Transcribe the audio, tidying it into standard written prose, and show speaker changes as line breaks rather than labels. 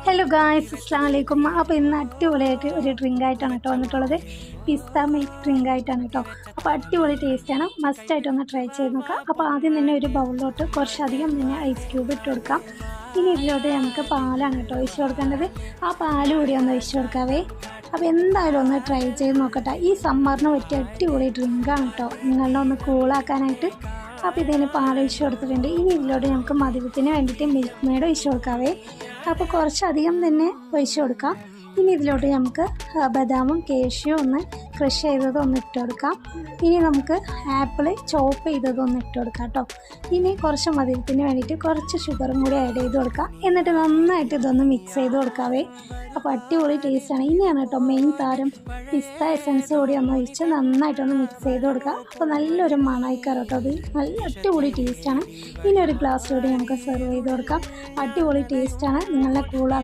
Hello guys, അസ്സലാമു അലൈക്കും. അപ്പോൾ ഇന്ന് അടിപൊളിയായിട്ട് ഒരു ഡ്രിങ്ക് ആയിട്ടാണ് കേട്ടോ വന്നിട്ടുള്ളത്. പിസ്ത മിൽക്ക് ഡ്രിങ്ക് ആയിട്ടാണ് കേട്ടോ. അപ്പോൾ അടിപൊളി ടേസ്റ്റാണ്, മസ്റ്റായിട്ടൊന്ന് ട്രൈ ചെയ്ത് നോക്കാം. അപ്പോൾ ആദ്യം തന്നെ ഒരു ബൗളിലോട്ട് കുറച്ചധികം തന്നെ ഐസ് ക്യൂബ് ഇട്ട് കൊടുക്കാം. ഇനി ഇതിലോട്ട് നമുക്ക് പാലാണ് കേട്ടോ ഒഴിച്ച് കൊടുക്കേണ്ടത്. ആ പാൽ കൂടി ഒന്ന് ഒഴിച്ച് കൊടുക്കാവേ. അപ്പോൾ എന്തായാലും ഒന്ന് ട്രൈ ചെയ്ത് നോക്കട്ടെ. ഈ സമ്മറിന് പറ്റിയ അടിപൊളി ഡ്രിങ്കാണ് കേട്ടോ, നിങ്ങളെ ഒന്ന് കൂളാക്കാനായിട്ട്. അപ്പോൾ ഇതിന് പാലൊഴിച്ച് കൊടുത്തിട്ടുണ്ട്. ഇനി ഇതിലോട്ട് നമുക്ക് മധുരത്തിന് വേണ്ടിയിട്ട് മിൽക്ക് മെയ്ഡ് ഒഴിച്ച് കൊടുക്കാവേ. അപ്പോൾ കുറച്ചധികം തന്നെ ഒഴിച്ച് കൊടുക്കാം. ഇനി ഇതിലോട്ട് നമുക്ക് ബദാമും കേഷ്യും ഒന്ന് ക്രഷ് ചെയ്തതൊന്ന് ഇട്ട് കൊടുക്കാം. ഇനി നമുക്ക് ആപ്പിൾ ചോപ്പ് ചെയ്തതൊന്ന് ഇട്ട് കൊടുക്കാം കേട്ടോ. ഇനി കുറച്ച് മധുരത്തിന് വേണ്ടിയിട്ട് കുറച്ച് ഷുഗറും കൂടി ആഡ് ചെയ്ത് കൊടുക്കാം. എന്നിട്ട് നന്നായിട്ട് ഇതൊന്ന് മിക്സ് ചെയ്ത് കൊടുക്കാവേ. അപ്പോൾ അടിപൊളി ടേസ്റ്റാണ്. ഇനിയാണ് കേട്ടോ മെയിൻ താരം, പിസ്ത എസൻസ് കൂടി ഒന്ന് ഒഴിച്ച് നന്നായിട്ടൊന്ന് മിക്സ് ചെയ്ത് കൊടുക്കാം. അപ്പോൾ നല്ലൊരു മണമായിക്കാറ് കേട്ടോ, അത് നല്ല അടിപൊളി ടേസ്റ്റാണ്. ഇനി ഒരു ഗ്ലാസ്സിലൂടെ നമുക്ക് സെർവ് ചെയ്ത് കൊടുക്കാം. അടിപൊളി ടേസ്റ്റാണ്, നിങ്ങളുടെ കൂളാ